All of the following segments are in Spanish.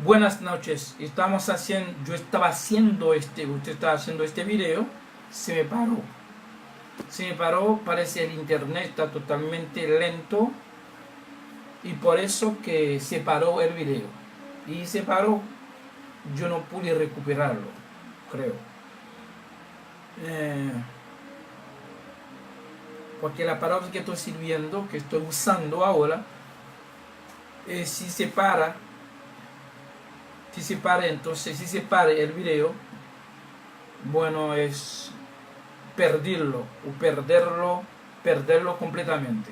Buenas noches. Yo estaba haciendo usted estaba haciendo este video, se me paró. Se me paró, parece el internet está totalmente lento y por eso que se paró el video. Y se paró, yo no pude recuperarlo, creo. Eh, Porque la palabra que estoy sirviendo, que estoy usando ahora, si se para, si se para el video, bueno, es perderlo completamente.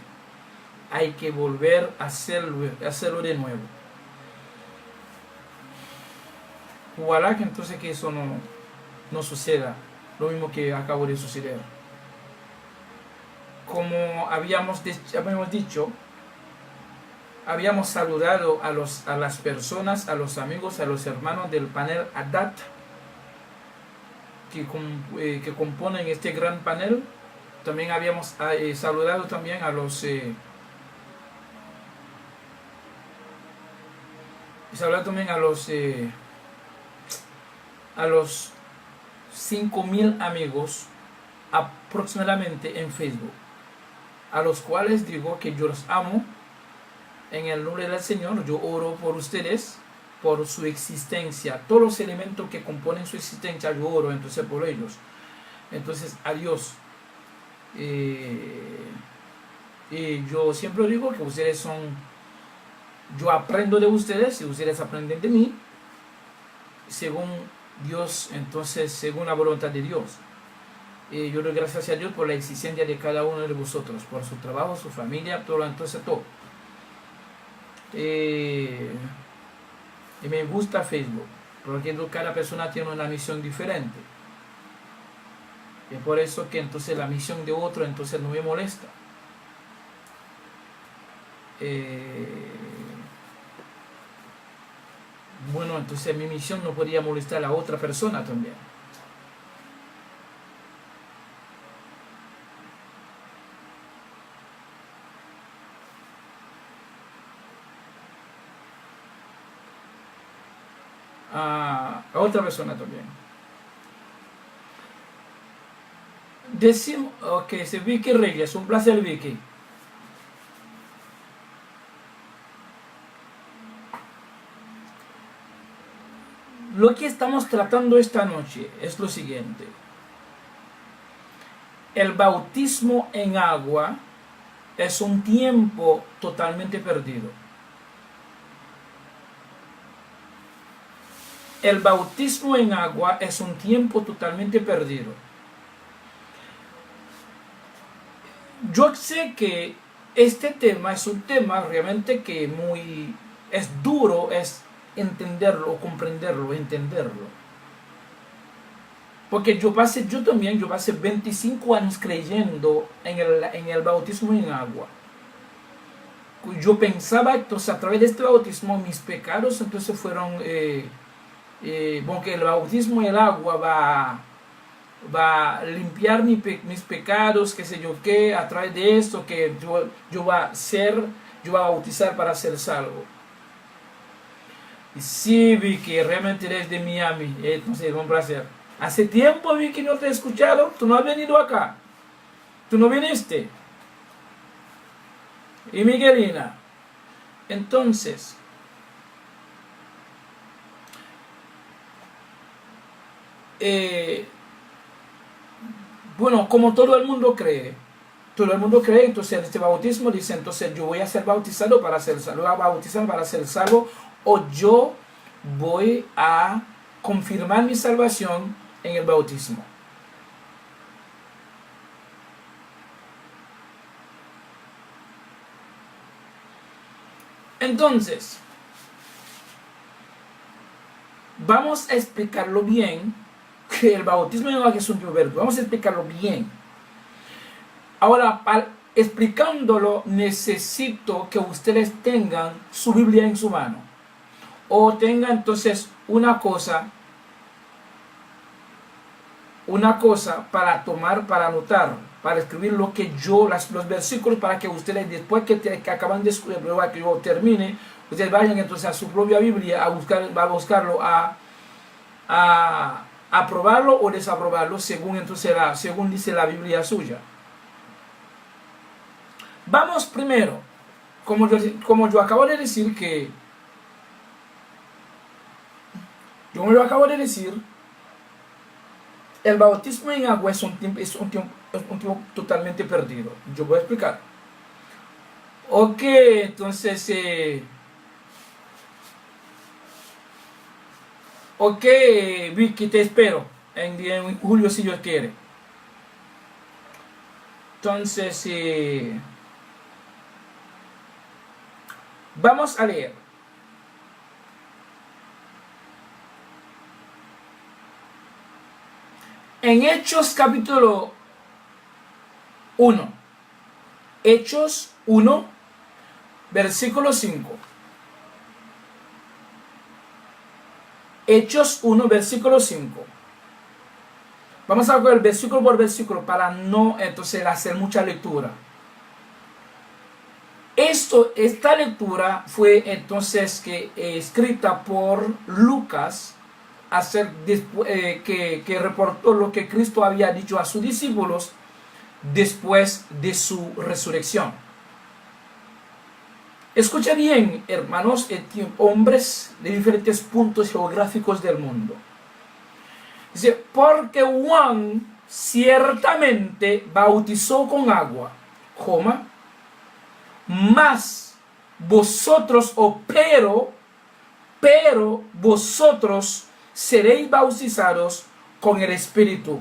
Hay que volver a hacerlo de nuevo. Ojalá que entonces que eso no suceda, lo mismo que acabo de suceder. Como habíamos dicho, habíamos saludado a las personas, a los amigos, a los hermanos del panel ADAT que componen este gran panel. También habíamos saludado también a los 5.000 amigos aproximadamente en Facebook, a los cuales digo que yo los amo en el nombre del Señor. Yo oro por ustedes, por su existencia, todos los elementos que componen su existencia, yo oro entonces por ellos. Entonces, adiós. Y yo siempre digo que ustedes yo aprendo de ustedes y ustedes aprenden de mí, según Dios, entonces según la voluntad de Dios. Yo doy gracias a Dios por la existencia de cada uno de vosotros, por su trabajo, su familia, todo. Y me gusta Facebook, porque cada persona tiene una misión diferente. Y por eso que entonces la misión de otro entonces no me molesta. Bueno, entonces mi misión no podría molestar a la otra persona también. A otra persona también. Decimos, ok, Vicky Reyes, un placer, Vicky. Lo que estamos tratando esta noche es lo siguiente: el bautismo en agua es un tiempo totalmente perdido. El bautismo en agua es un tiempo totalmente perdido. Yo sé que este tema es un tema realmente que es duro, es entenderlo, comprenderlo, entenderlo. Porque yo pasé 25 años creyendo en el bautismo en agua. Yo pensaba, entonces, a través de este bautismo, mis pecados entonces fueron, porque el bautismo en el agua va a limpiar mis pecados, qué sé yo qué, a través de esto que yo va a bautizar para ser salvo. Y sí, Vicky, realmente eres de Miami, entonces un placer. Hace tiempo, Vicky, no te he escuchado, tú no has venido acá, tú no viniste. Y Miguelina, entonces, bueno, como todo el mundo cree, entonces en este bautismo dice, entonces yo voy a ser bautizado para ser salvo, voy a bautizar para ser salvo, o yo voy a confirmar mi salvación en el bautismo. Entonces, vamos a explicarlo bien, que el bautismo en agua es un tipo verde. Vamos a explicarlo bien. Ahora, explicándolo, necesito que ustedes tengan su Biblia en su mano. O tengan entonces una cosa para tomar, para anotar, para escribir los versículos, para que ustedes, después que acaban de escribir, que yo termine, ustedes vayan entonces a su propia Biblia a buscarlo, a aprobarlo o desaprobarlo según entonces según dice la Biblia suya. Vamos primero, como yo acabo de decir el bautismo en agua es un tiempo totalmente perdido. Yo voy a explicar. Ok, entonces ok, Vicky, te espero en julio si Dios quiere. Entonces vamos a leer. En Hechos capítulo 1. Hechos 1, versículo 5. Hechos 1, versículo 5. Vamos a ver versículo por versículo para no entonces hacer mucha lectura. Esta lectura fue entonces escrita por Lucas, que reportó lo que Cristo había dicho a sus discípulos después de su resurrección. Escucha bien, hermanos, hombres de diferentes puntos geográficos del mundo. Dice, porque Juan ciertamente bautizó con agua, mas vosotros, pero vosotros seréis bautizados con el Espíritu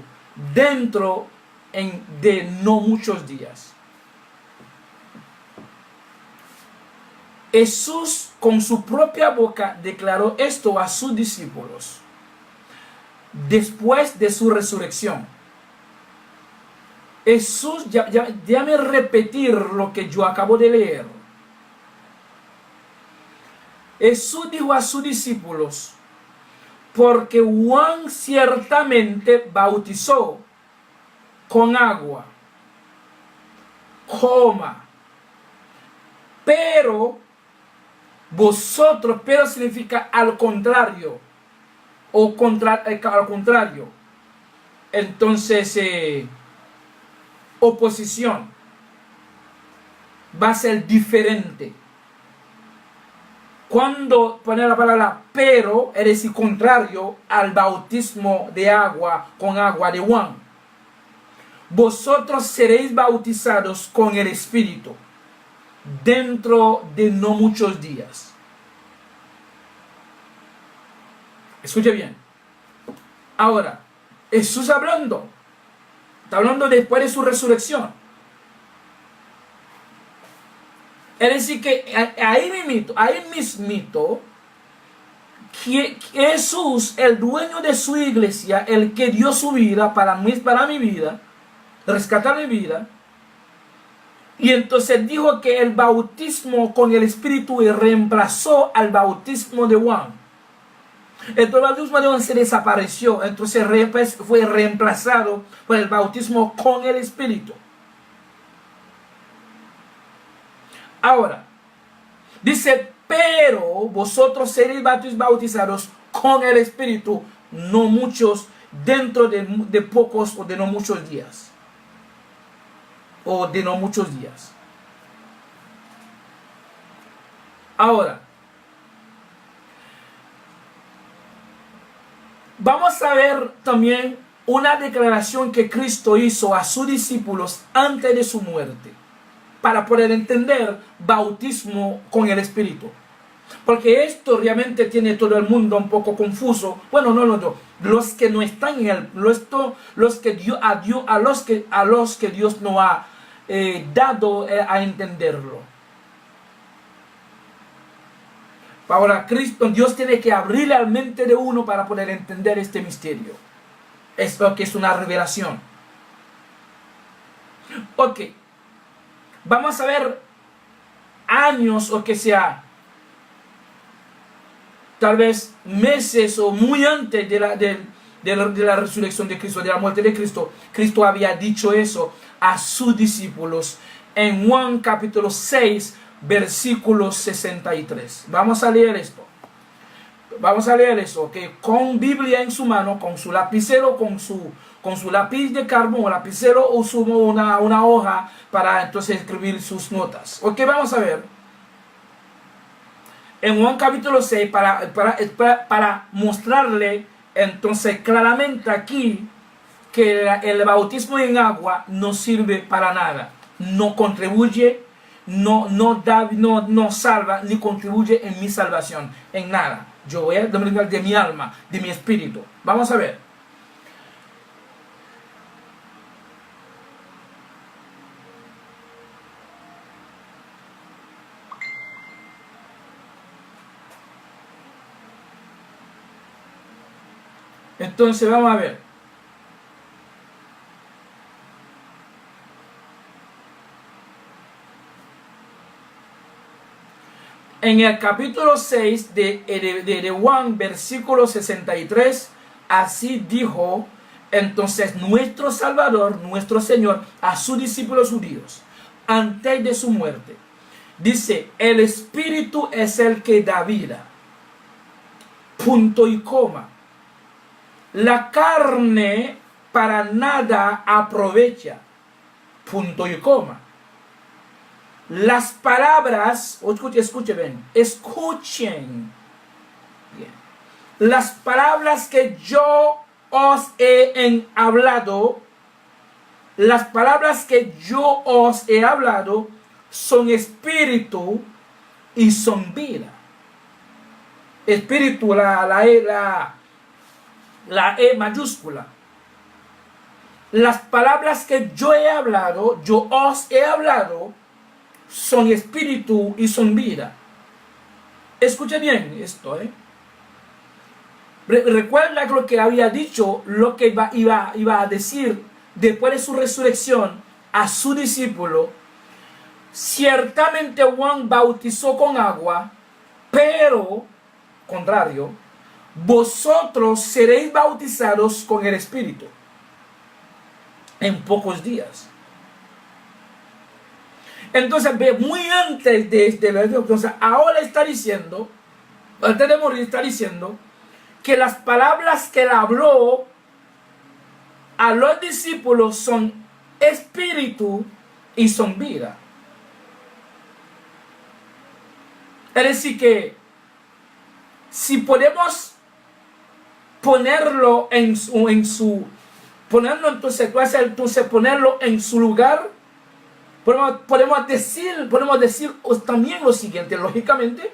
dentro de no muchos días. Jesús con su propia boca declaró esto a sus discípulos después de su resurrección. Jesús, déjame repetir lo que yo acabo de leer. Jesús dijo a sus discípulos, porque Juan ciertamente bautizó con agua, pero vosotros, pero significa al contrario, al contrario. Entonces, oposición va a ser diferente. Cuando pone la palabra pero, es decir, contrario al bautismo de agua con agua de Juan. Vosotros seréis bautizados con el Espíritu dentro de no muchos días. Escuche bien. Ahora, Jesús está hablando después de su resurrección. Es decir, que ahí mismito, que Jesús, el dueño de su iglesia, el que dio su vida para mi vida, rescatar mi vida, y entonces dijo que el bautismo con el Espíritu reemplazó al bautismo de Juan. El bautismo de Juan se desapareció, entonces fue reemplazado por el bautismo con el Espíritu. Ahora, dice, pero vosotros seréis bautizados con el Espíritu, no muchos, dentro de pocos o de no muchos días. Ahora, vamos a ver también una declaración que Cristo hizo a sus discípulos antes de su muerte, para poder entender bautismo con el Espíritu. Porque esto realmente tiene todo el mundo un poco confuso. Bueno, no. Los que no están en los que Dios no ha dado a entenderlo. Ahora, Dios tiene que abrir la mente de uno para poder entender este misterio. Esto que es una revelación. Ok. Vamos a ver años o que sea, tal vez meses o muy antes de la resurrección de Cristo, de la muerte de Cristo. Cristo había dicho eso a sus discípulos en Juan capítulo 6, versículo 63. Vamos a leer esto. Vamos a leer eso, que con Biblia en su mano, con su lapicero, con su lápiz de carbón o lapicero, o una hoja para entonces escribir sus notas. Ok, vamos a ver. En Juan capítulo 6, para mostrarle entonces claramente aquí que el bautismo en agua no sirve para nada. No contribuye, no salva, ni contribuye en mi salvación, en nada. Yo voy a depender de mi alma, de mi espíritu. Vamos a ver. Entonces vamos a ver. En el capítulo 6 de Juan, versículo 63, así dijo entonces nuestro Salvador, nuestro Señor, a sus discípulos judíos, antes de su muerte. Dice, el Espíritu es el que da vida. Punto y coma. La carne para nada aprovecha. Punto y coma. Las palabras, escuchen bien, escuchen bien. Las palabras que yo os he hablado, las palabras que yo os he hablado son espíritu y son vida. Espíritu, la E mayúscula. Las palabras que yo he hablado, yo os he hablado, son espíritu y son vida. Escuche bien esto, Recuerda lo que había dicho, lo que iba a decir después de su resurrección a su discípulo. Ciertamente Juan bautizó con agua, pero, contrario, vosotros seréis bautizados con el Espíritu en pocos días. Entonces, muy antes de entonces, ahora está diciendo, antes de morir, está diciendo que las palabras que él habló a los discípulos son espíritu y son vida. Es decir, que si podemos ponerlo ponerlo en su lugar, podemos decir también lo siguiente, lógicamente,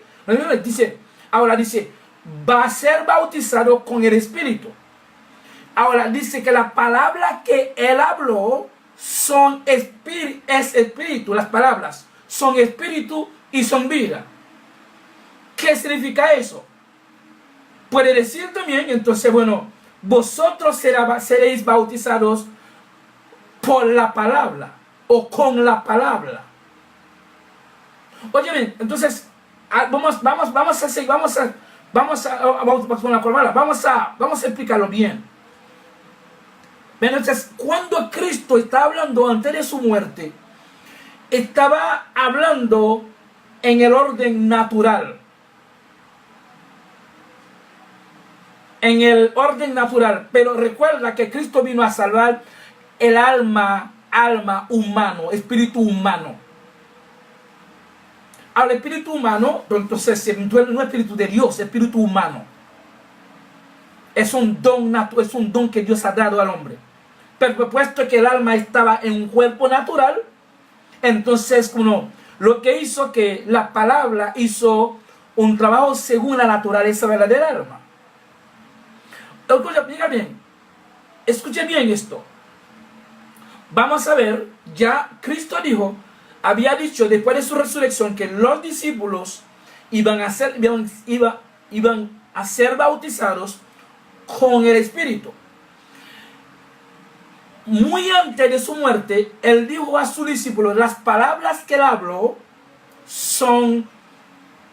ahora dice, va a ser bautizado con el Espíritu. Ahora dice que la palabra que él habló es espíritu, las palabras son espíritu y son vida. ¿Qué significa eso? Puede decir también, entonces, bueno, vosotros seréis bautizados por la palabra o con la palabra. Oye bien, entonces vamos a explicarlo bien. Entonces, cuando Cristo está hablando antes de su muerte, estaba hablando en el orden natural. En el orden natural, pero recuerda que Cristo vino a salvar el alma humano, espíritu humano. Al espíritu humano, entonces no es espíritu de Dios, espíritu humano. Es un don que Dios ha dado al hombre. Pero puesto que el alma estaba en un cuerpo natural, entonces lo que hizo que la palabra hizo un trabajo según la naturaleza verdadera del alma. Escuche bien esto. Vamos a ver, ya Cristo había dicho después de su resurrección que los discípulos iban a ser bautizados con el Espíritu. Muy antes de su muerte, él dijo a sus discípulos, las palabras que él habló son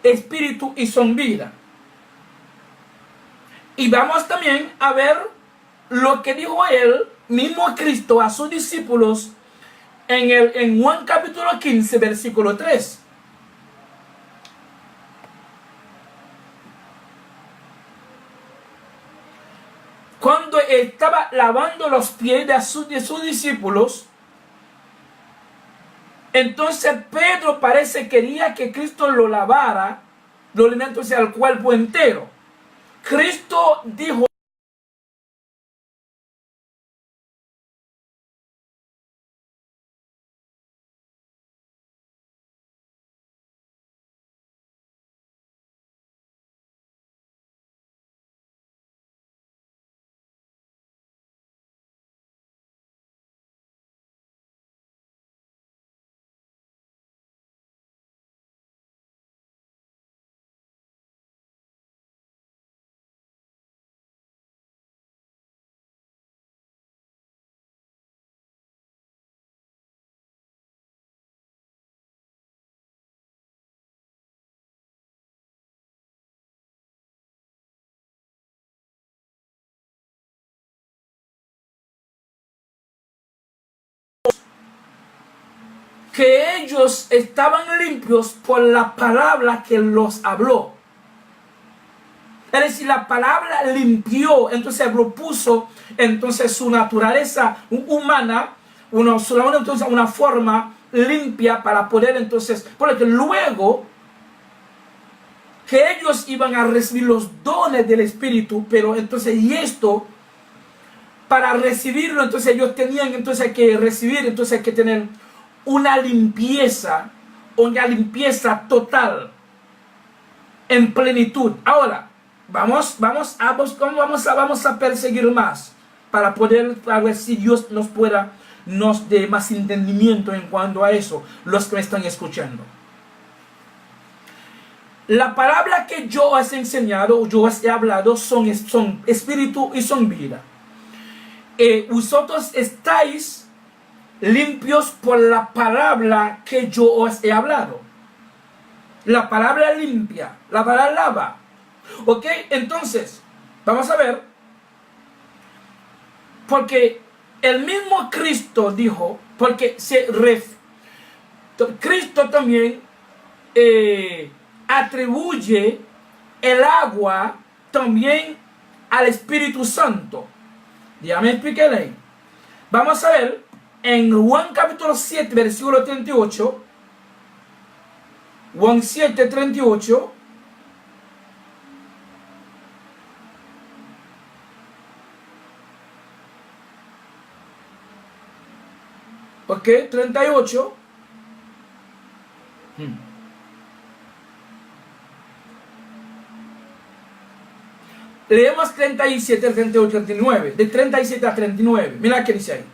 espíritu y son vida. Y vamos también a ver lo que dijo él, mismo Cristo, a sus discípulos en Juan capítulo 15, versículo 3. cuando estaba lavando los pies de sus discípulos, entonces Pedro parece quería que Cristo lo lavara, lo entonces al cuerpo entero. Cristo dijo que ellos estaban limpios por la palabra que los habló. Es decir, la palabra limpió, entonces lo puso, entonces su naturaleza humana, entonces una forma limpia para poder entonces, porque luego que ellos iban a recibir los dones del Espíritu, pero entonces y esto, para recibirlo, entonces ellos tenían entonces que recibir, entonces que tener una limpieza total, en plenitud. Ahora, vamos a perseguir más, para poder, a ver si Dios nos dé más entendimiento en cuanto a eso, los que me están escuchando. La palabra que yo os he enseñado, yo os he hablado, son espíritu y son vida. Vosotros estáis limpios por la palabra que yo os he hablado. La palabra limpia, la palabra lava. Ok, entonces, vamos a ver. Porque el mismo Cristo dijo, porque Cristo también atribuye el agua también al Espíritu Santo. Ya me expliqué ahí. Vamos a ver en Juan capítulo 7, versículo 38. Juan 7, 38. Ok, 38. Leemos 37, 38, 39. De 37 a 39. Mira qué dice ahí.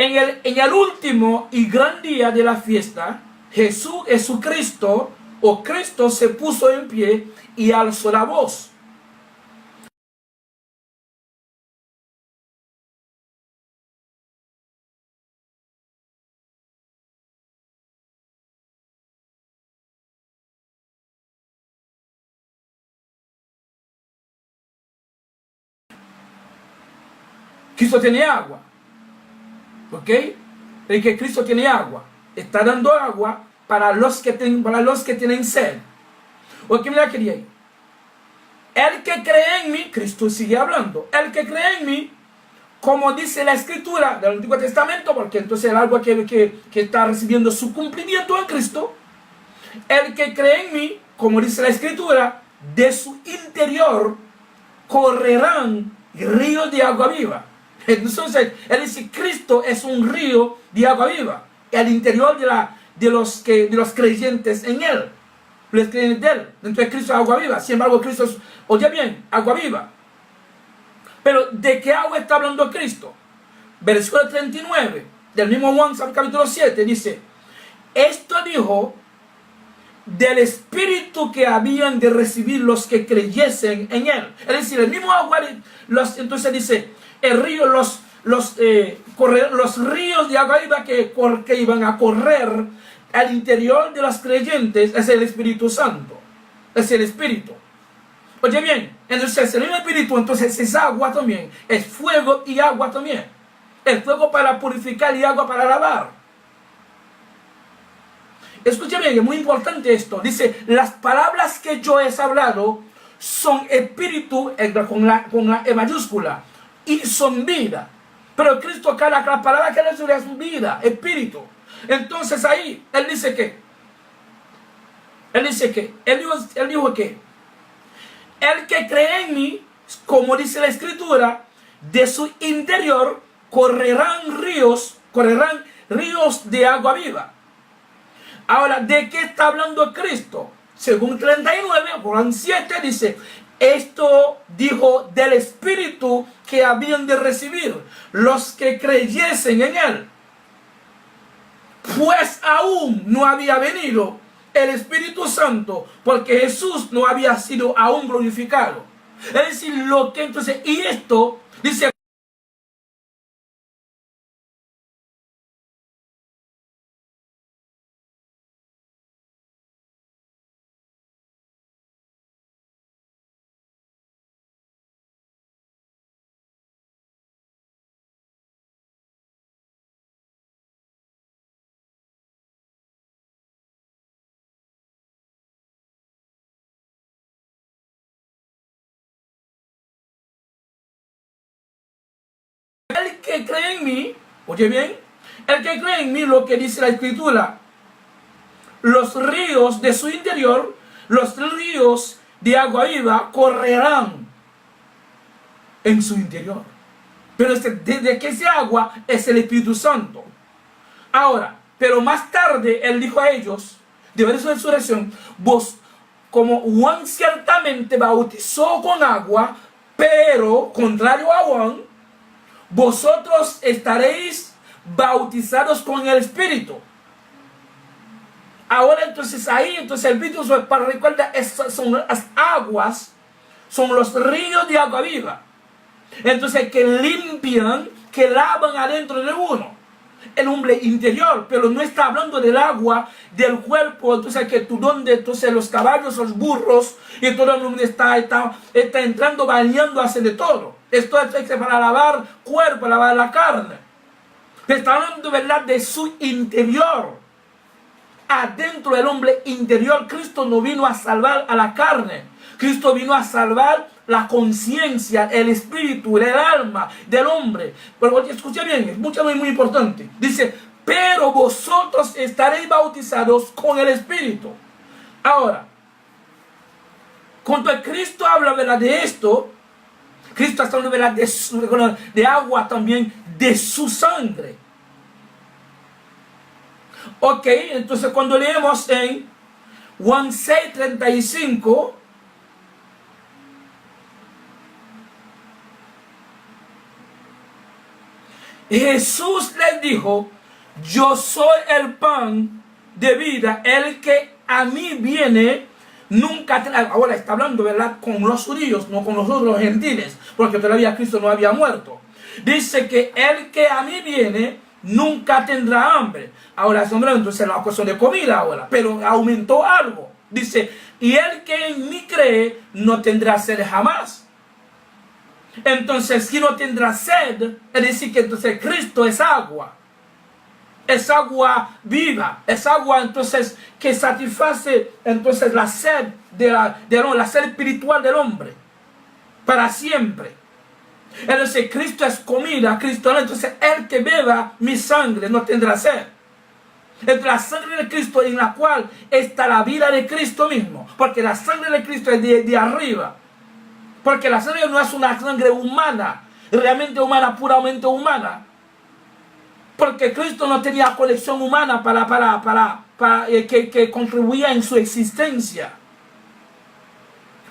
En el último y gran día de la fiesta, Jesucristo o Cristo se puso en pie y alzó la voz. Cristo tiene agua. ¿Ok? El que Cristo tiene agua. Está dando agua para los que tienen sed. ¿Ok? Mira que ahí. El que cree en mí, Cristo sigue hablando. El que cree en mí, como dice la Escritura del Antiguo Testamento, porque entonces es algo que está recibiendo su cumplimiento en Cristo. El que cree en mí, como dice la Escritura, de su interior correrán ríos de agua viva. Entonces, es decir, Cristo es un río de agua viva al interior de los creyentes en Él. Los creyentes de Él. Entonces, Cristo es agua viva. Sin embargo, Cristo es, oye bien, agua viva. Pero, ¿de qué agua está hablando Cristo? Versículo 39 del mismo Juan capítulo 7 dice: esto dijo del Espíritu que habían de recibir los que creyesen en Él. Es decir, el mismo agua, entonces dice, el río, los ríos de agua viva que iban a correr al interior de los creyentes es el Espíritu Santo. Es el Espíritu. Oye bien, entonces el mismo Espíritu, entonces es agua también. Es fuego y agua también. El fuego para purificar y agua para lavar. Escuchen bien, es muy importante esto. Dice, las palabras que yo he hablado son espíritu con la E mayúscula y son vida. Pero Cristo, la palabra que le es vida, espíritu. Entonces ahí, él dijo que el que cree en mí, como dice la Escritura, de su interior correrán ríos de agua viva. Ahora, ¿de qué está hablando Cristo? Según 39, Juan 7 dice, esto dijo del Espíritu que habían de recibir los que creyesen en él. Pues aún no había venido el Espíritu Santo, porque Jesús no había sido aún glorificado. Es decir, lo que entonces, y esto dice, el que cree en mí, oye bien, el que cree en mí, lo que dice la Escritura, los ríos de su interior, los ríos de agua viva correrán en su interior. Pero desde que ese agua es el Espíritu Santo. Ahora, pero más tarde él dijo a ellos, de ver su resurrección, vos, como Juan ciertamente bautizó con agua, pero contrario a Juan, vosotros estaréis bautizados con el Espíritu. Ahora entonces ahí, entonces el Espíritu, para recordar, son las aguas, son los ríos de agua viva. Entonces que limpian, que lavan adentro de uno, el hombre interior, pero no está hablando del agua del cuerpo, entonces que tú donde entonces los caballos, los burros y todo el mundo está entrando, bañándose de todo. Esto es para lavar cuerpo, lavar la carne. Está hablando, ¿verdad?, de su interior. Adentro del hombre interior, Cristo no vino a salvar a la carne. Cristo vino a salvar la conciencia, el espíritu, el alma del hombre. Pero escucha bien, es muy importante. Dice, pero vosotros estaréis bautizados con el Espíritu. Ahora, cuando Cristo habla, ¿verdad?, de esto, Cristo está hablando, ¿verdad?, de agua también, de su sangre. Ok, entonces cuando leemos en Juan 6:35, Jesús les dijo, yo soy el pan de vida, el que a mí viene nunca tendrá. Ahora está hablando, ¿verdad?, con los judíos, no con nosotros los gentiles, porque todavía Cristo no había muerto. Dice que el que a mí viene nunca tendrá hambre. Ahora es entonces la cuestión de comida ahora, pero aumentó algo. Dice, y el que en mí cree no tendrá sed jamás. Entonces, si no tendrá sed, es decir que entonces Cristo es agua viva, es agua entonces que satisface entonces la sed la sed espiritual del hombre para siempre. Entonces Cristo es comida, Cristo, entonces el que beba mi sangre no tendrá sed. Es la sangre de Cristo en la cual está la vida de Cristo mismo, porque la sangre de Cristo es de arriba. Porque la sangre no es una sangre humana, realmente humana, puramente humana. Porque Cristo no tenía colección humana que contribuía en su existencia.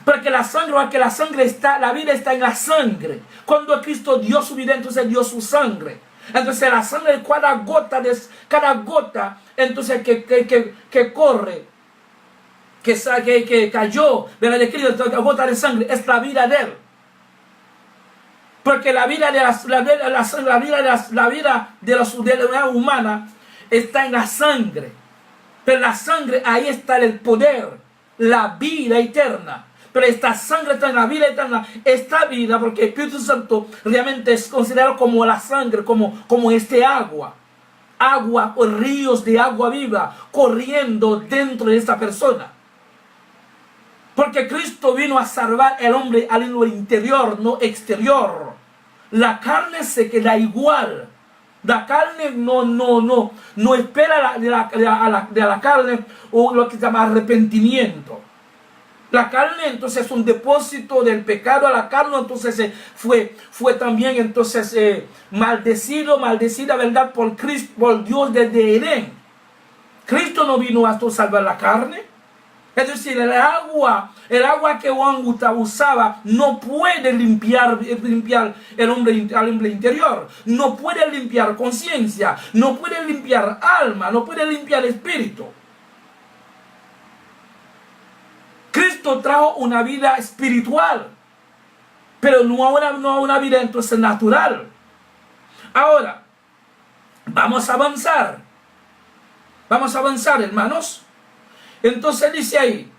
Porque la sangre está, la vida está en la sangre. Cuando Cristo dio su vida, entonces dio su sangre. Entonces la sangre, cada gota, entonces que corre, que cayó de la de Cristo, la gota de sangre, es la vida de él. Porque la vida de la humana está en la sangre. Pero la sangre, ahí está el poder, la vida eterna. Pero esta sangre está en la vida eterna, esta vida, porque el Espíritu Santo realmente es considerado como la sangre, como este agua o ríos de agua viva corriendo dentro de esta persona. Porque Cristo vino a salvar al hombre al interior, no exterior. la carne se queda igual. La carne no espera de la carne o lo que se llama arrepentimiento. La carne entonces es un depósito del pecado a la carne, entonces fue también entonces maldecida, ¿verdad? Por Cristo, por Dios desde Edén. Cristo no vino a salvar la carne. Es decir, el agua que Juan usaba no puede limpiar al hombre interior, no puede limpiar conciencia, no puede limpiar alma, no puede limpiar espíritu. Cristo trajo una vida espiritual, pero no una vida entonces natural. Ahora, vamos a avanzar. Vamos a avanzar, hermanos. Entonces dice ahí,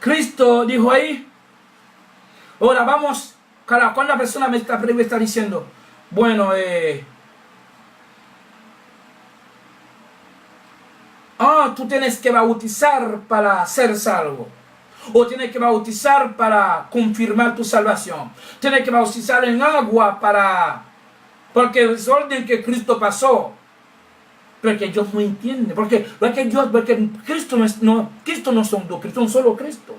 Cristo dijo ahí, ahora vamos, cuando la persona me está diciendo, bueno, tú tienes que bautizar para ser salvo. O tienes que bautizar para confirmar tu salvación. Tienes que bautizar en agua porque el orden que Cristo pasó. Porque ellos no entienden. Porque Cristo no son dos, Cristo es un solo Cristo.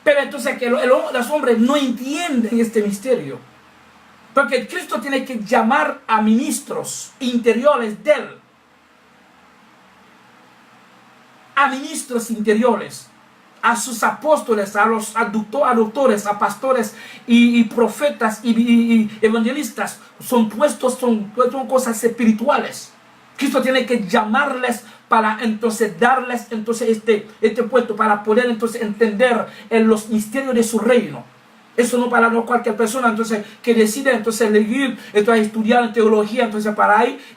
Pero entonces que los hombres no entienden este misterio. Porque Cristo tiene que llamar a ministros interiores de él. A ministros interiores, a sus apóstoles, a los doctores, a pastores y profetas y evangelistas, son cosas espirituales. Cristo tiene que llamarles para entonces darles entonces este puesto, para poder entonces entender los misterios de su reino. Eso no para cualquier persona entonces que decide entonces estudiar en teología, entonces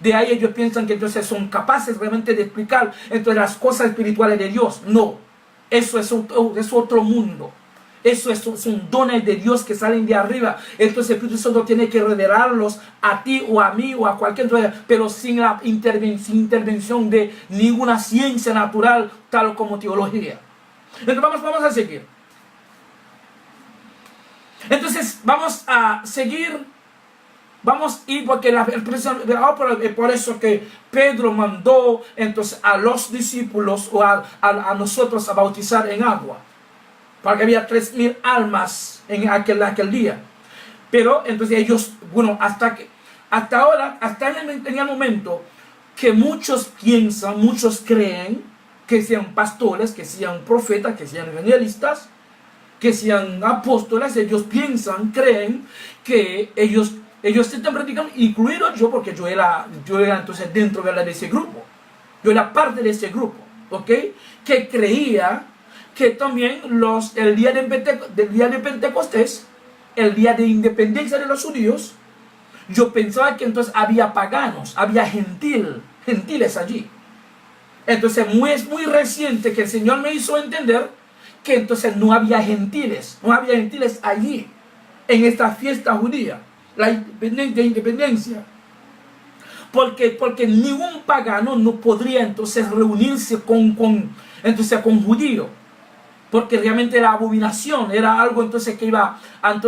de ahí ellos piensan que entonces son capaces realmente de explicar entonces las cosas espirituales de Dios. No, eso es otro mundo. Eso son dones de Dios que salen de arriba. Entonces el Espíritu Santo tiene que revelarlos a ti o a mí o a cualquier otra, pero sin la intervención de ninguna ciencia natural tal como teología. Entonces vamos a seguir. Entonces vamos a seguir, vamos a ir porque por eso que Pedro mandó entonces a los discípulos o a nosotros a bautizar en agua, porque había 3,000 almas en aquel día. Pero entonces ellos, bueno, hasta en el momento que muchos piensan, muchos creen que sean pastores, que sean profetas, que sean evangelistas, que sean apóstoles, ellos piensan, creen que ellos están practicando, incluido yo, porque yo era entonces dentro de ese grupo, yo era parte de ese grupo, ¿ok? Que creía que también el día de Pentecostés, el día de independencia de los judíos, yo pensaba que entonces había paganos, había gentiles allí. Entonces es muy reciente que el Señor me hizo entender que entonces no había gentiles allí, en esta fiesta judía, la independencia. Porque ningún pagano no podría entonces reunirse con judío, porque realmente la abominación era algo entonces que iba a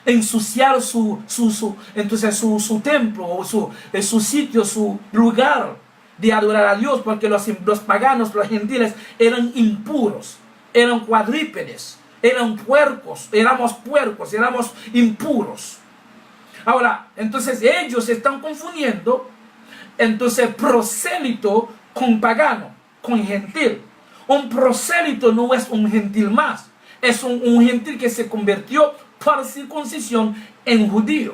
ensuciar su templo, o su sitio, su lugar de adorar a Dios, porque los paganos, los gentiles eran impuros. Eran cuadrúpedes, éramos puercos, éramos impuros. Ahora, entonces ellos están confundiendo, entonces prosélito con pagano, con gentil. Un prosélito no es un gentil más, es un gentil que se convirtió por circuncisión en judío.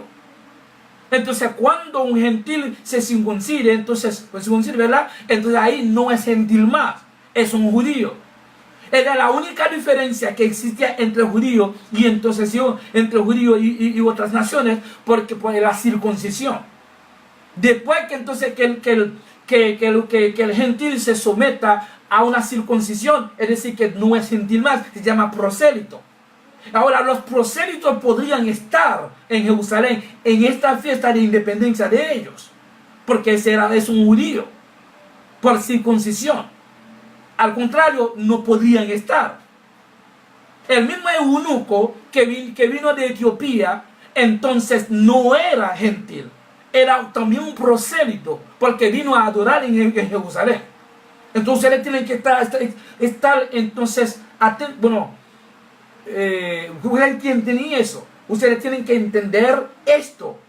Entonces cuando un gentil se circuncide, ¿verdad? Entonces ahí no es gentil más, es un judío. Era la única diferencia que existía entre judíos y y otras naciones, porque por la circuncisión. Después que entonces que el gentil se someta a una circuncisión, es decir, que no es gentil más, se llama prosélito. Ahora, los prosélitos podrían estar en Jerusalén en esta fiesta de independencia de ellos, porque es un judío por circuncisión. Al contrario, no podían estar. El mismo eunuco que vino de Etiopía, entonces no era gentil, era también un prosélito, porque vino a adorar en Jerusalén. Entonces él tiene que estar entonces atento. Bueno, ustedes entienden eso. Ustedes tienen que entender esto,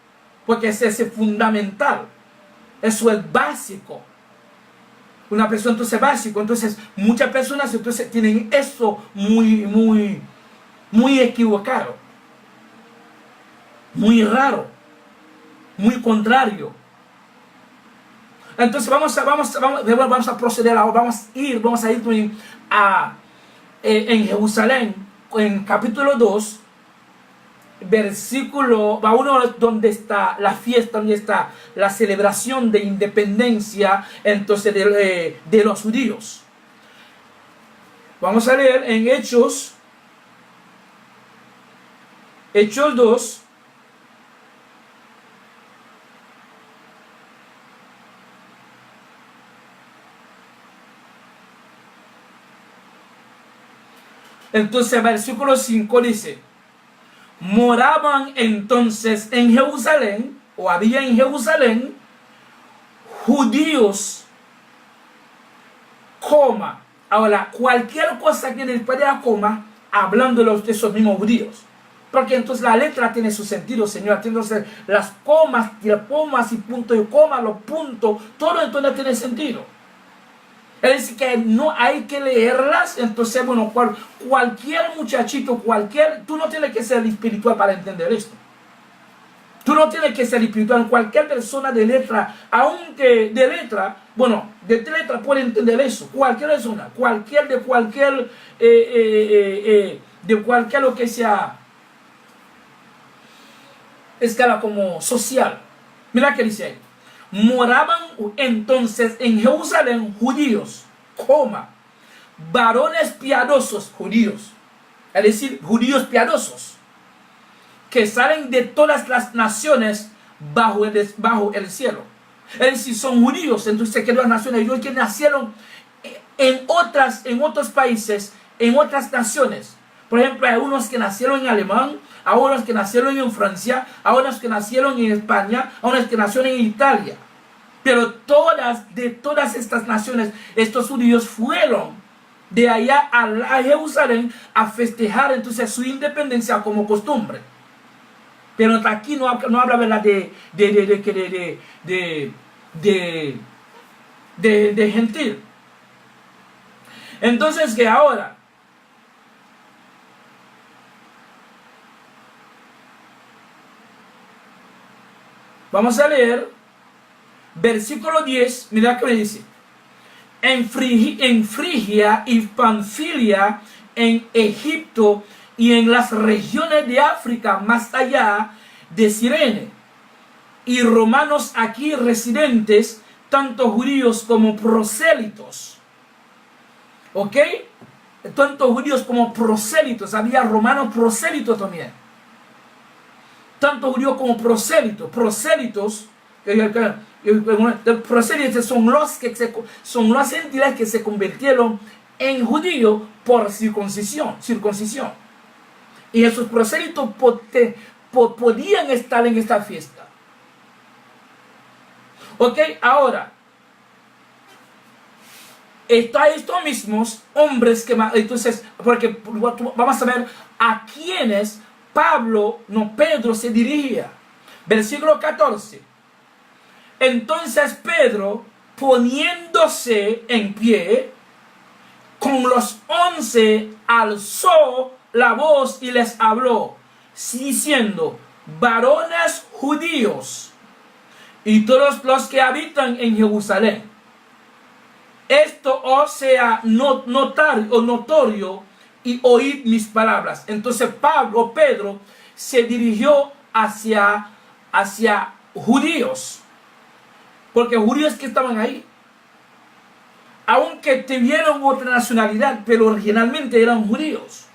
porque es fundamental. Eso es básico. Una persona entonces básico. Entonces muchas personas entonces tienen eso muy equivocado, muy raro, muy contrario. Entonces vamos a proceder ahora, vamos a ir en Jerusalén, en capítulo 2, versículo 1, donde está la fiesta, donde está la celebración de independencia entonces de los judíos. Vamos a leer en Hechos 2, entonces versículo 5 dice: moraban entonces en Jerusalén, o había en Jerusalén, judíos, ahora cualquier cosa que les pueda hablando de esos mismos judíos, porque entonces la letra tiene su sentido, Señor. Entonces las comas y puntos y comas, los puntos, todo entonces tiene sentido. Es decir, que no hay que leerlas. Entonces, bueno, cualquier muchachito, tú no tienes que ser espiritual para entender esto. Tú no tienes que ser espiritual. Cualquier persona de letra, aunque de letra puede entender eso. Cualquier persona, de cualquier lo que sea escala como social. Mira que dice ahí: moraban entonces en Jerusalén judíos, varones piadosos, judíos, es decir, judíos piadosos, que salen de todas las naciones bajo el cielo. Es decir, son judíos, entonces que las naciones, ellos que nacieron en otros países, en otras naciones. Por ejemplo, hay unos que nacieron en alemán, hay unos que nacieron en Francia, hay unos que nacieron en España, hay unos que nacieron en Italia. Pero de todas estas naciones, estos judíos fueron de allá a Jerusalén a festejar entonces su independencia como costumbre. Pero aquí no habla, ¿verdad?, de gentil. Entonces, que ahora vamos a leer versículo 10. Mira que me dice: en Frigia y Panfilia, en Egipto y en las regiones de África más allá de Cirene, y romanos aquí residentes, tanto judíos como prosélitos. ¿Ok? Tanto judíos como prosélitos. Había romanos prosélitos también. Tanto judíos como prosélitos. Prosélitos son los gentiles que se convirtieron en judíos por circuncisión. Y esos prosélitos podían estar en esta fiesta. Ok, ahora estos mismos hombres entonces, porque vamos a ver a quienes Pedro se dirigía. Versículo 14. Entonces Pedro, poniéndose en pie, con los 11 alzó la voz y les habló, diciendo: varones judíos y todos los que habitan en Jerusalén, esto os sea notorio, y oíd mis palabras. Entonces Pedro se dirigió hacia judíos, porque judíos que estaban ahí, aunque tuvieron otra nacionalidad, pero originalmente eran judíos.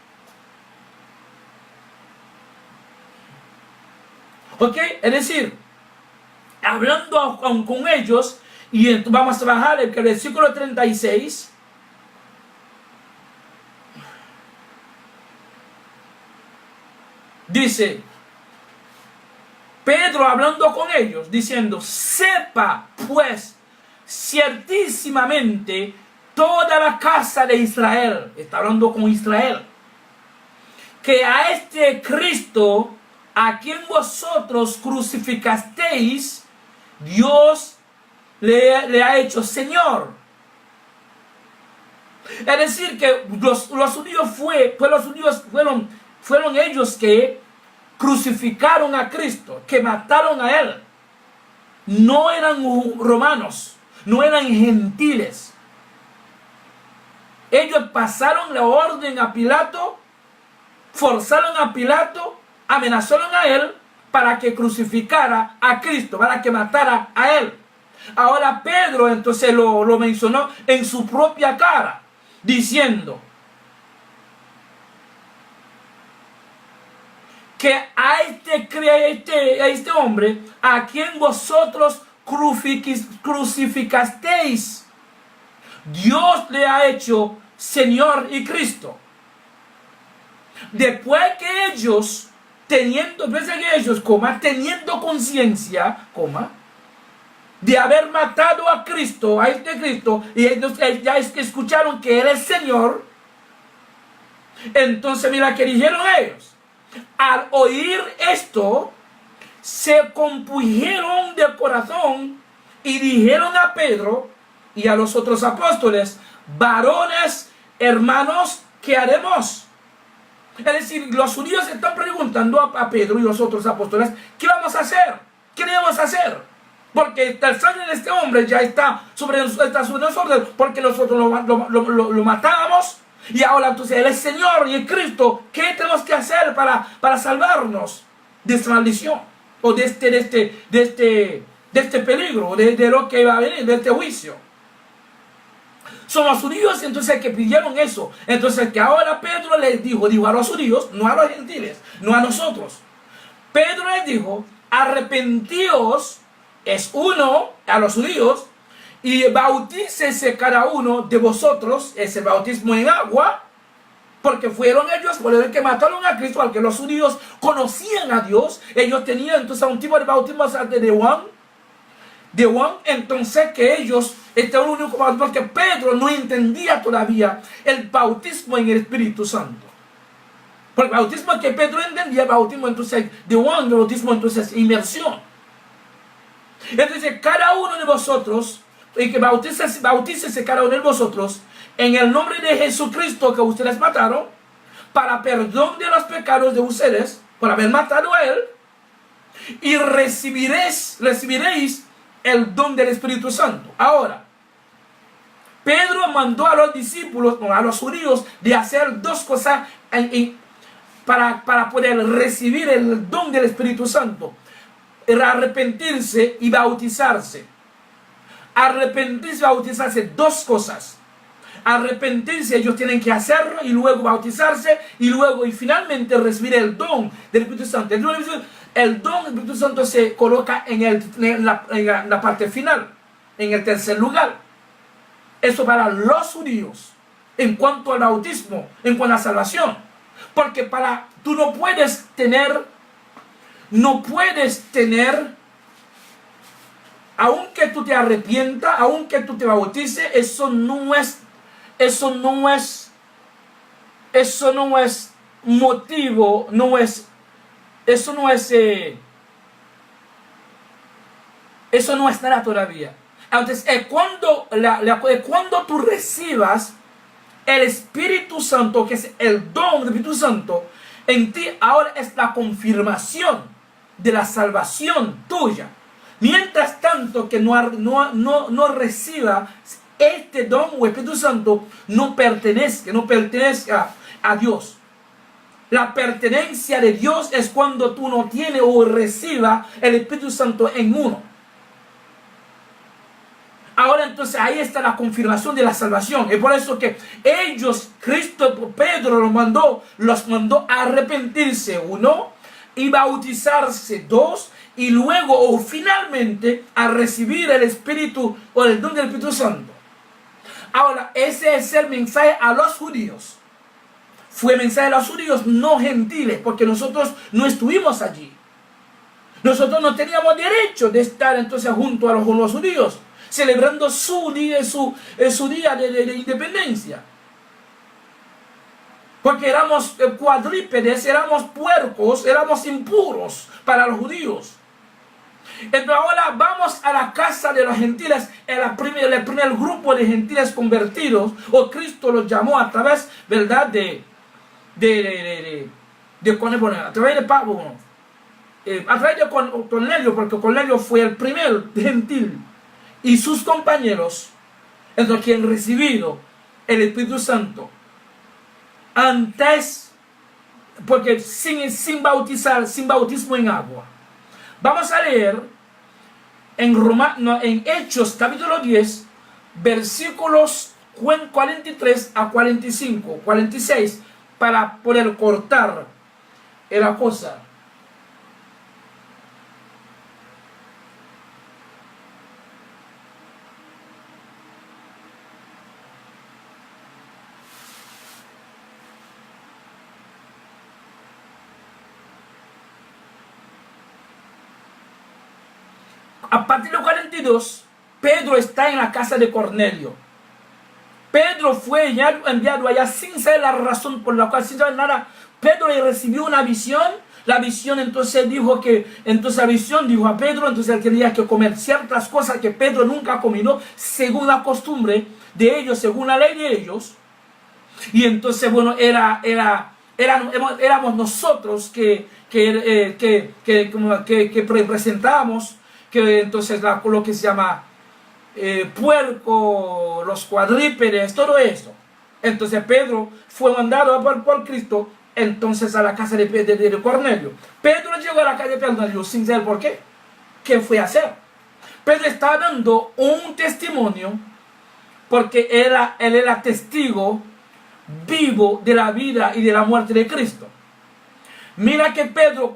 ¿Ok? Es decir, hablando con ellos, y vamos a bajar el versículo 36, Dice, Pedro hablando con ellos, diciendo, sepa pues ciertísimamente toda la casa de Israel, está hablando con Israel, que a este Cristo, a quien vosotros crucificasteis, Dios le ha hecho Señor. Es decir, que los judíos fueron ellos que crucificaron a Cristo, que mataron a Él. No eran romanos, no eran gentiles. Ellos pasaron la orden a Pilato, forzaron a Pilato, amenazaron a Él para que crucificara a Cristo, para que matara a Él. Ahora Pedro entonces lo mencionó en su propia cara, diciendo que a este hombre, a quien vosotros crucificasteis, Dios le ha hecho Señor y Cristo. Después que ellos, teniendo conciencia, de haber matado a Cristo, a este Cristo, y ellos ya escucharon que Él es Señor, entonces mira que dijeron ellos. Al oír esto, se compusieron de corazón y dijeron a Pedro y a los otros apóstoles, varones, hermanos, ¿qué haremos? Es decir, los judíos están preguntando a Pedro y los otros apóstoles, ¿qué vamos a hacer? ¿Qué debemos hacer? Porque el sangre de este hombre ya está sobre nosotros, porque nosotros lo matamos. Y ahora entonces Él es Señor y es Cristo. ¿Qué tenemos que hacer para salvarnos de esta maldición? O de este peligro, de lo que va a venir, de este juicio. Son los judíos entonces que pidieron eso. Entonces que ahora Pedro les dijo a los judíos, no a los gentiles, no a nosotros. Pedro les dijo, arrepentíos, es uno a los judíos, y bautícese cada uno de vosotros, es el bautismo en agua, porque fueron ellos los que mataron a Cristo, al que los judíos conocían a Dios. Ellos tenían entonces un tipo de bautismo de Juan, entonces que ellos estaban únicos, porque Pedro no entendía todavía el bautismo en el Espíritu Santo. Porque el bautismo que Pedro entendía, el bautismo entonces de Juan, el bautismo entonces inmersión. Entonces cada uno de vosotros, y que bautícese cada uno de vosotros en el nombre de Jesucristo que ustedes mataron, para perdón de los pecados de ustedes, por haber matado a Él, y recibiréis el don del Espíritu Santo. Ahora, Pedro mandó a los discípulos, a los judíos, de hacer dos cosas para poder recibir el don del Espíritu Santo: arrepentirse y bautizarse. Arrepentirse y bautizarse, dos cosas. Arrepentirse, ellos tienen que hacerlo, y luego bautizarse, y luego y finalmente recibir el don del Espíritu Santo. El don del Espíritu Santo se coloca en la parte final, en el tercer lugar. Eso para los judíos, en cuanto al bautismo, en cuanto a la salvación. Porque tú no puedes tener, aunque tú te arrepientas, aunque tú te bautices, eso no es motivo, eso no es nada todavía. Entonces, cuando tú recibas el Espíritu Santo, que es el don del Espíritu Santo, en ti ahora es la confirmación de la salvación tuya. Mientras tanto que no reciba este don o Espíritu Santo, no pertenezca a Dios. La pertenencia de Dios es cuando tú no tienes o reciba el Espíritu Santo en uno. Ahora entonces ahí está la confirmación de la salvación. Es por eso que Pedro los mandó a arrepentirse, uno, y bautizarse, dos, y luego o finalmente a recibir el Espíritu o el don del Espíritu Santo. Ahora, ese es el mensaje a los judíos. fue mensaje a los judíos, no gentiles, porque nosotros no estuvimos allí. Nosotros no teníamos derecho de estar entonces junto a los judíos, celebrando su día, su día de independencia. Porque éramos cuadrúpedes, éramos puercos, éramos impuros para los judíos. Entonces ahora vamos a la casa de los gentiles, el primer grupo de gentiles convertidos, o Cristo los llamó a través, ¿verdad?, a través de Pablo, a través de Cornelio, porque Cornelio fue el primer gentil, y sus compañeros, entonces que han recibido el Espíritu Santo, antes, porque sin bautismo en agua. Vamos a leer en Hechos capítulo 10, versículos 43 a 45, 46, para poder cortar la cosa. A partir del 42, Pedro está en la casa de Cornelio. Pedro fue enviado allá sin saber la razón por la cual, sin saber nada. Pedro le recibió una visión. La visión entonces dijo a Pedro, entonces él tenía que comer ciertas cosas que Pedro nunca comió, según la costumbre de ellos, según la ley de ellos. Y entonces, bueno, éramos nosotros que representábamos, que entonces lo que se llama puerco, los cuadrúpedes, todo eso. Entonces Pedro fue mandado por Cristo entonces a la casa de Cornelio. Pedro llegó a la casa de Cornelio sin saber por qué. ¿Qué fue a hacer? Pedro estaba dando un testimonio porque él era testigo vivo de la vida y de la muerte de Cristo. Mira que Pedro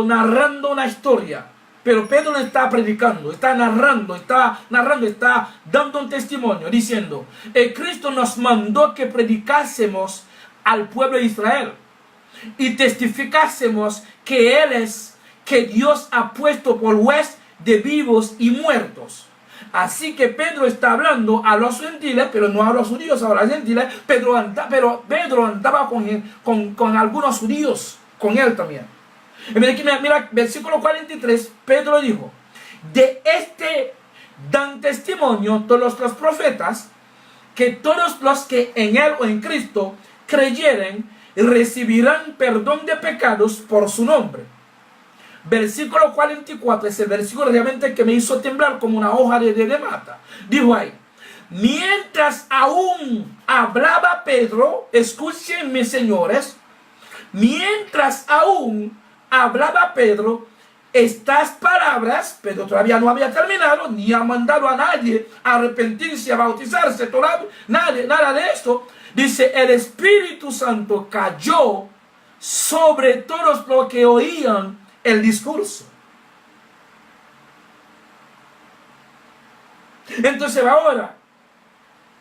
narrando una historia. Pero Pedro no está predicando, está narrando, está dando un testimonio, diciendo, Cristo nos mandó que predicásemos al pueblo de Israel y testificásemos que Dios ha puesto por juez de vivos y muertos. Así que Pedro está hablando a los gentiles, pero no a los judíos, a los gentiles. Pedro andaba con algunos judíos, con él también. Mira, versículo 43, Pedro dijo, de este dan testimonio todos los profetas, que todos los que en él o en Cristo creyeren recibirán perdón de pecados por su nombre. Versículo 44 es el versículo realmente que me hizo temblar como una hoja de mata. Dijo ahí, mientras aún hablaba Pedro, escúchenme señores, mientras aún hablaba Pedro, estas palabras, Pedro todavía no había terminado, ni ha mandado a nadie a arrepentirse, a bautizarse, nada de esto. Dice, el Espíritu Santo cayó sobre todos los que oían el discurso. Entonces ahora,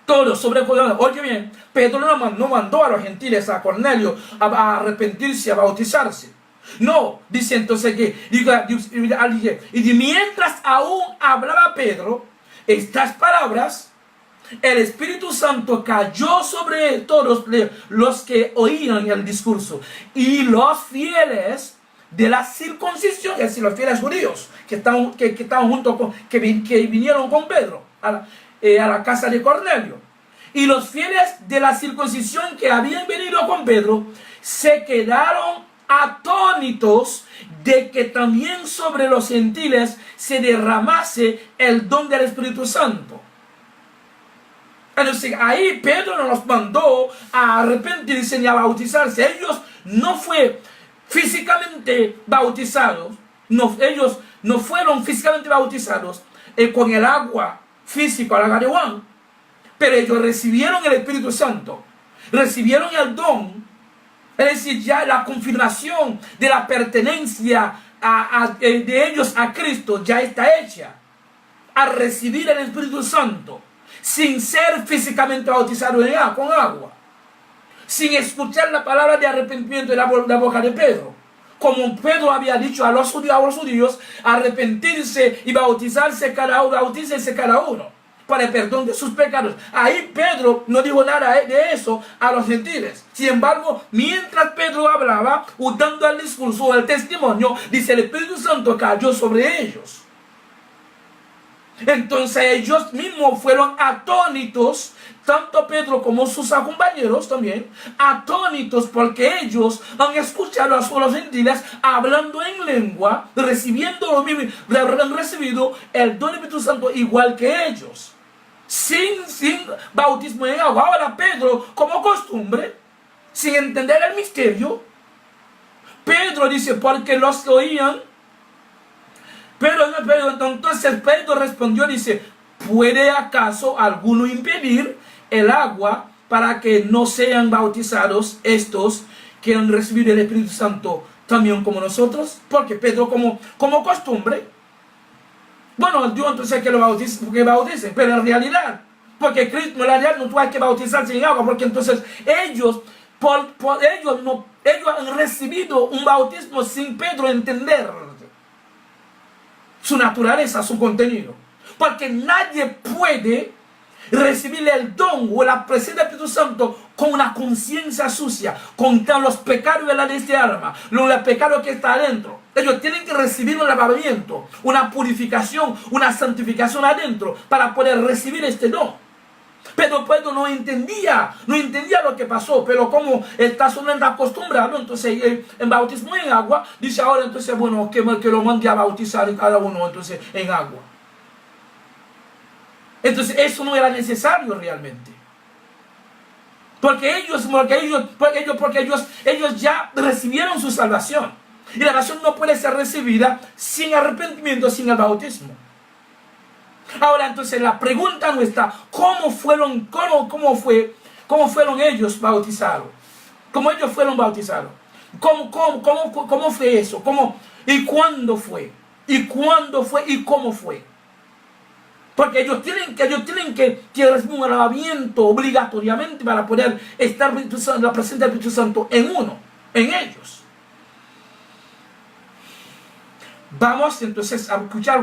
todos oye bien, Pedro no mandó a los gentiles, a Cornelio, a arrepentirse, a bautizarse. No, dice entonces y mientras aún hablaba Pedro estas palabras, el Espíritu Santo cayó sobre todos los que oían el discurso. Y los fieles de la circuncisión, es decir, los fieles judíos que estaban junto con, que vinieron con Pedro a la casa de Cornelio. Y los fieles de la circuncisión que habían venido con Pedro se quedaron atónitos de que también sobre los gentiles se derramase el don del Espíritu Santo. Entonces ahí Pedro no los mandó a arrepentirse ni a bautizarse. Ellos no fueron físicamente bautizados, ellos no fueron físicamente bautizados con el agua física, el agua de Juan, pero ellos recibieron el Espíritu Santo, recibieron el don. Es decir, ya la confirmación de la pertenencia de ellos a Cristo ya está hecha. Al recibir el Espíritu Santo, sin ser físicamente bautizado con agua, sin escuchar la palabra de arrepentimiento de la boca de Pedro. Como Pedro había dicho a los judíos, arrepentirse y bautizarse cada uno para el perdón de sus pecados. Ahí Pedro no dijo nada de eso a los gentiles. Sin embargo, mientras Pedro hablaba, dando el discurso, el testimonio, dice, el Espíritu Santo cayó sobre ellos. Entonces ellos mismos fueron atónitos, tanto Pedro como sus compañeros también, atónitos porque ellos han escuchado a los gentiles hablando en lengua, recibiendo lo mismo, han recibido el don del Espíritu Santo igual que ellos, sin bautismo en agua. Ahora Pedro, como costumbre, sin entender el misterio, Pedro dice, porque los oían. Pero entonces Pedro respondió, dice, ¿puede acaso alguno impedir el agua para que no sean bautizados estos que han recibido el Espíritu Santo también como nosotros? Porque Pedro como costumbre, bueno, Dios entonces que lo bautice, pero en realidad, porque Cristo en realidad no tuvo que bautizarse en agua, porque entonces ellos han recibido un bautismo sin Pedro entender su naturaleza, su contenido. Porque nadie puede recibir el don o la presencia del Espíritu Santo con una conciencia sucia, con los pecados de este alma, los pecados que está adentro. Ellos tienen que recibir un lavamiento, una purificación, una santificación adentro para poder recibir este don. Pero Pedro no entendía lo que pasó, pero como está solamente acostumbrado, entonces en bautismo en agua, dice ahora entonces, bueno, que lo mande a bautizar cada uno entonces en agua. Entonces eso no era necesario realmente. Porque ellos ya recibieron su salvación. Y la salvación no puede ser recibida sin arrepentimiento, sin el bautismo. Ahora entonces la pregunta no está, ¿cómo fueron ellos bautizados? ¿Cómo ellos fueron bautizados? ¿Cómo fue eso? ¿Y cuándo fue? ¿Y cuándo fue? ¿Y cómo fue? Porque ellos tienen que recibir un lavamiento obligatoriamente para poder estar en la presencia del Espíritu Santo en ellos. Vamos entonces a escuchar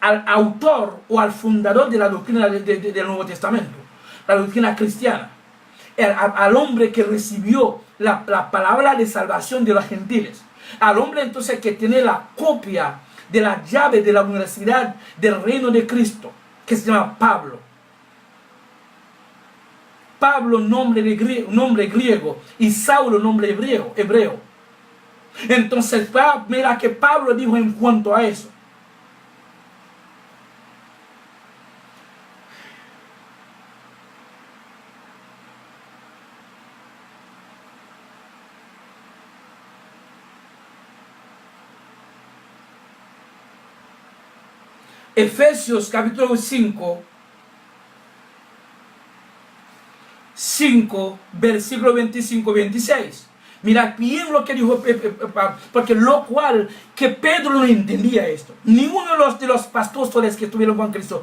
al autor o al fundador de la doctrina del Nuevo Testamento, la doctrina cristiana, al hombre que recibió la palabra de salvación de los gentiles, al hombre entonces que tiene la copia de la llave de la universidad del reino de Cristo, que se llama Pablo. Pablo, nombre griego, y Saulo, nombre hebreo. Entonces, mira que Pablo dijo en cuanto a eso. Efesios capítulo 5, versículo 25-26. Mira bien lo que dijo porque lo cual que Pedro no entendía esto. Ninguno de los pastores que estuvieron con Cristo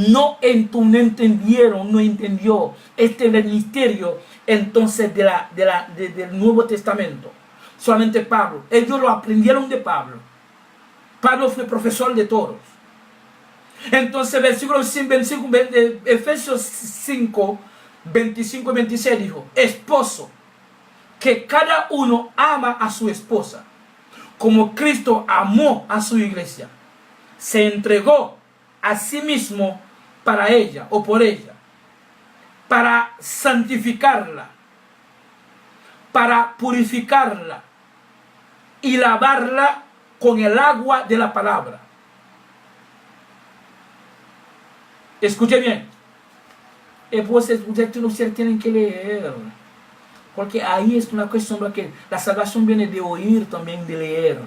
no entendió el misterio entonces del Nuevo Testamento. Solamente Pablo. Ellos lo aprendieron de Pablo. Pablo fue profesor de todos. Entonces, Efesios 5, 25 y 26 dijo: esposo, que cada uno ama a su esposa, como Cristo amó a su iglesia, se entregó a sí mismo para ella o por ella, para santificarla, para purificarla y lavarla con el agua de la palabra. Escuche bien. Ustedes tienen que leer. Porque ahí es una cuestión de que la salvación viene de oír también, de leer.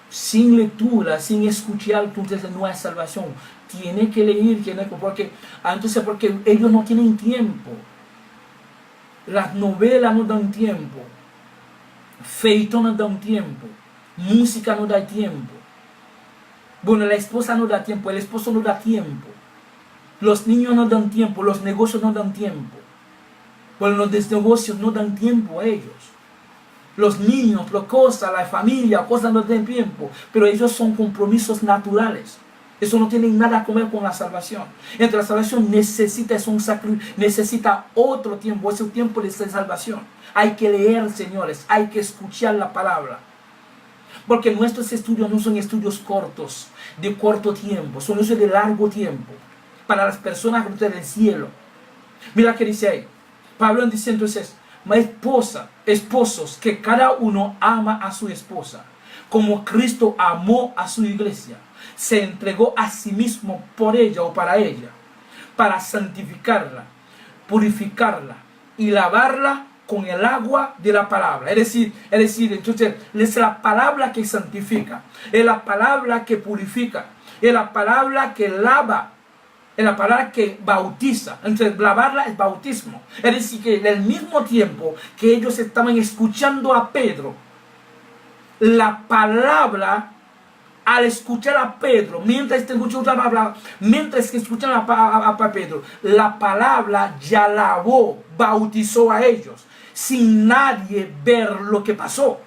Sin lectura, sin escuchar, entonces no hay salvación. Tiene que leer, porque ellos no tienen tiempo. Las novelas no dan tiempo. Feito no dan tiempo. Música no da tiempo. Bueno, la esposa no da tiempo, el esposo no da tiempo. Los niños no dan tiempo, los negocios no dan tiempo. Porque los negocios no dan tiempo a ellos. Los niños, las cosas, la familia, cosas no dan tiempo. Pero ellos son compromisos naturales. Eso no tiene nada que ver con la salvación. Entonces la salvación necesita otro tiempo, ese tiempo de salvación. Hay que leer, señores, hay que escuchar la palabra. Porque nuestros estudios no son estudios cortos, de corto tiempo, son estudios de largo tiempo, para las personas del cielo. Mira que dice ahí, Pablo dice entonces, esposos, que cada uno ama a su esposa, como Cristo amó a su iglesia. Se entregó a sí mismo por ella o para ella, para santificarla, purificarla y lavarla con el agua de la palabra. Es decir, entonces es la palabra que santifica, es la palabra que purifica, es la palabra que lava, es la palabra que bautiza. Entonces lavarla es bautismo. Es decir, que en el mismo tiempo que ellos estaban escuchando a Pedro, la palabra, al escuchar a Pedro, mientras que escuchan a Pedro, la palabra ya lavó, bautizó a ellos, sin nadie ver lo que pasó.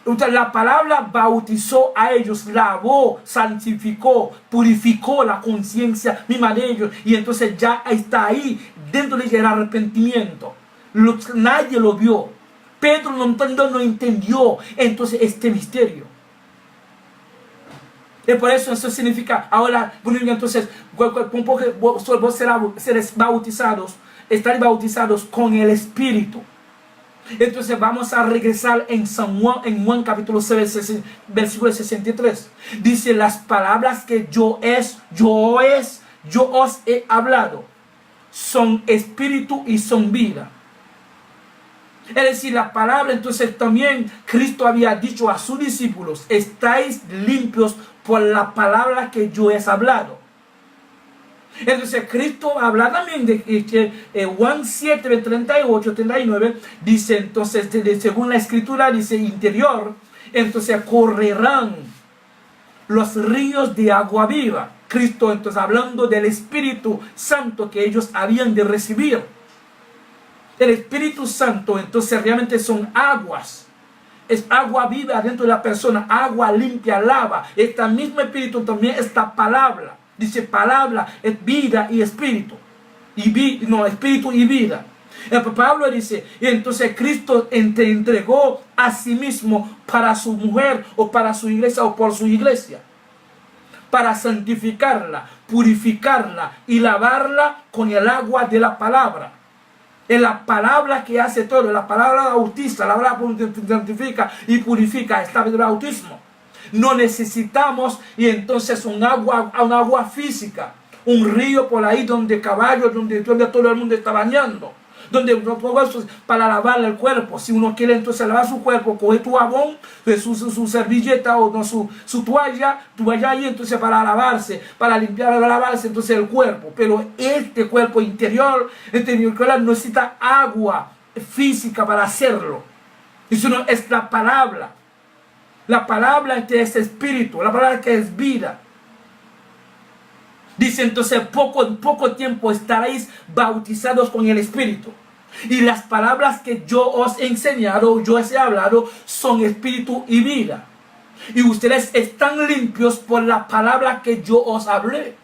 Entonces, la palabra bautizó a ellos, lavó, santificó, purificó la conciencia misma de ellos, y entonces ya está ahí, dentro de ellos el arrepentimiento. Nadie lo vio. Pedro no entendió entonces este misterio. Y por eso significa, ahora, entonces, vos seréis bautizados, estaréis bautizados con el Espíritu. Entonces vamos a regresar en Juan capítulo 6, versículo 63. Dice, las palabras que yo os he hablado, son espíritu y son vida. Es decir, la palabra, entonces también Cristo había dicho a sus discípulos, estáis limpios por la palabra que yo he hablado. Entonces Cristo habla también de Juan 7, 38, 39, dice entonces, según la escritura, dice interior, entonces correrán los ríos de agua viva. Cristo entonces hablando del Espíritu Santo que ellos habían de recibir. El Espíritu Santo entonces realmente son aguas. Es agua viva dentro de la persona, agua limpia, lava. Este mismo Espíritu también, esta palabra. Dice palabra es vida y espíritu. Espíritu y vida. Pablo dice, y entonces Cristo entregó a sí mismo para su mujer o para su iglesia o por su iglesia. Para santificarla, purificarla y lavarla con el agua de la palabra. Es la palabra que hace todo, la palabra bautiza, la palabra santifica y purifica, está el bautismo. No necesitamos y entonces un agua física, un río por ahí donde caballos, donde todo el mundo está bañando, donde para lavar el cuerpo. Si uno quiere entonces lavar su cuerpo, coge tu jabón, su servilleta o no, su toalla ahí entonces para lavarse, para limpiar, para lavarse entonces el cuerpo. Pero este cuerpo interior necesita agua física para hacerlo. Eso no es la palabra. La palabra que es espíritu, la palabra que es vida. Dice entonces, poco tiempo estaréis bautizados con el Espíritu. Y las palabras que yo os he enseñado, yo os he hablado, son espíritu y vida. Y ustedes están limpios por la palabra que yo os hablé.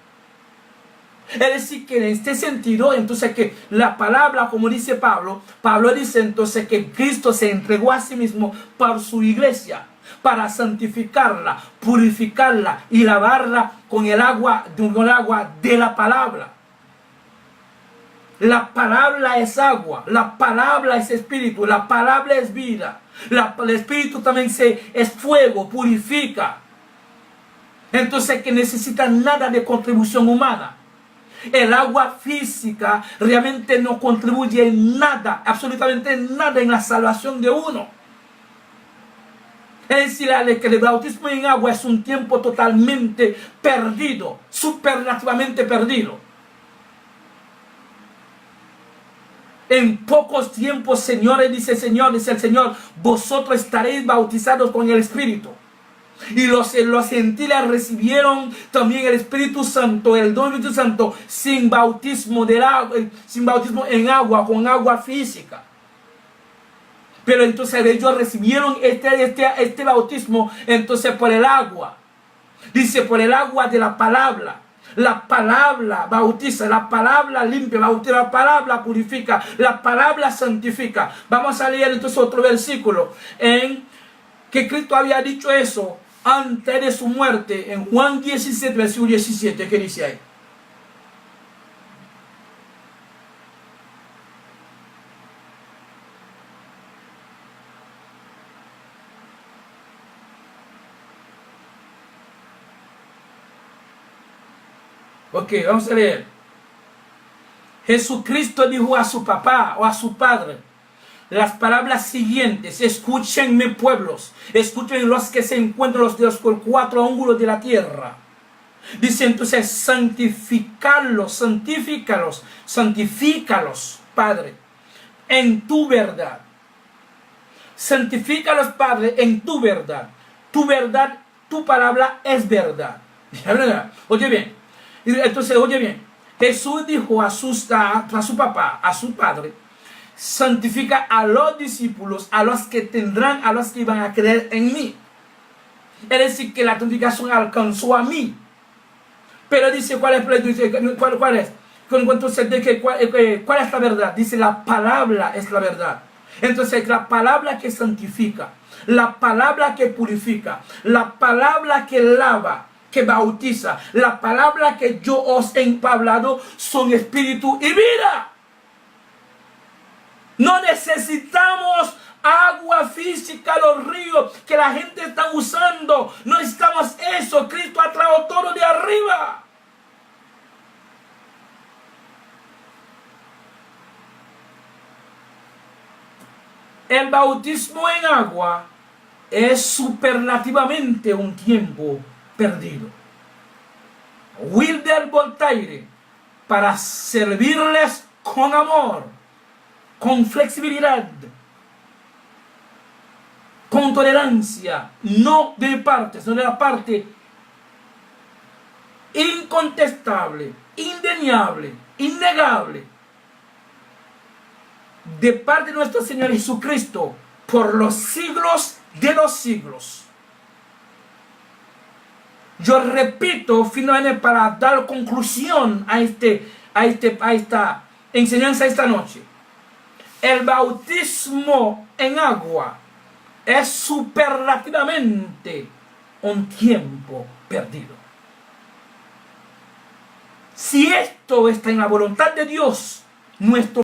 Es decir, que en este sentido, entonces que la palabra, como dice Pablo dice entonces que Cristo se entregó a sí mismo por su iglesia, para santificarla, purificarla y lavarla con el agua de la palabra. La palabra es agua, la palabra es espíritu, la palabra es vida. El espíritu también es fuego, purifica. Entonces que necesita nada de contribución humana. El agua física realmente no contribuye en nada, absolutamente nada en la salvación de uno. Es decir, que el bautismo en agua es un tiempo totalmente perdido, supernaturalmente perdido. En pocos tiempos, señores, dice el Señor, vosotros estaréis bautizados con el Espíritu. Y los gentiles recibieron también el Espíritu Santo, el don del Espíritu Santo, sin bautismo en agua, con agua física. Pero entonces ellos recibieron este bautismo, entonces por el agua. Dice, por el agua de la palabra. La palabra bautiza, la palabra limpia, bautiza, la palabra purifica, la palabra santifica. Vamos a leer entonces otro versículo en que Cristo había dicho eso antes de su muerte, en Juan 17, versículo 17, ¿qué dice ahí? Ok, vamos a leer. Jesucristo dijo a su papá o a su padre las palabras siguientes: escúchenme, pueblos, escuchen los que se encuentran los de los cuatro ángulos de la tierra. Dice entonces, santificarlos, Padre, en tu verdad. Santifícalos, Padre, en tu verdad. Tu verdad, tu palabra es verdad. Oye bien, entonces, oye bien, Jesús dijo a su papá, a su padre: santifica a los discípulos, a los que iban a creer en mí. Es decir, que la santificación alcanzó a mí. Pero dice, ¿cuál es? Entonces, ¿cuál es la verdad? Dice, la palabra es la verdad. Entonces, la palabra que santifica, la palabra que purifica, la palabra que lava, que bautiza, la palabra que yo os he hablado son espíritu y vida. No necesitamos agua física, los ríos que la gente está usando. No necesitamos eso. Cristo ha traído todo de arriba. El bautismo en agua es superlativamente un tiempo perdido. Wilder Voltaire, para servirles con amor, con flexibilidad, con tolerancia, no de parte, sino de la parte incontestable, indeniable, innegable, de parte de nuestro Señor Jesucristo, por los siglos de los siglos. Yo repito, finalmente, para dar conclusión a esta enseñanza esta noche: el bautismo en agua es superlativamente un tiempo perdido. Si esto está en la voluntad de Dios, nuestro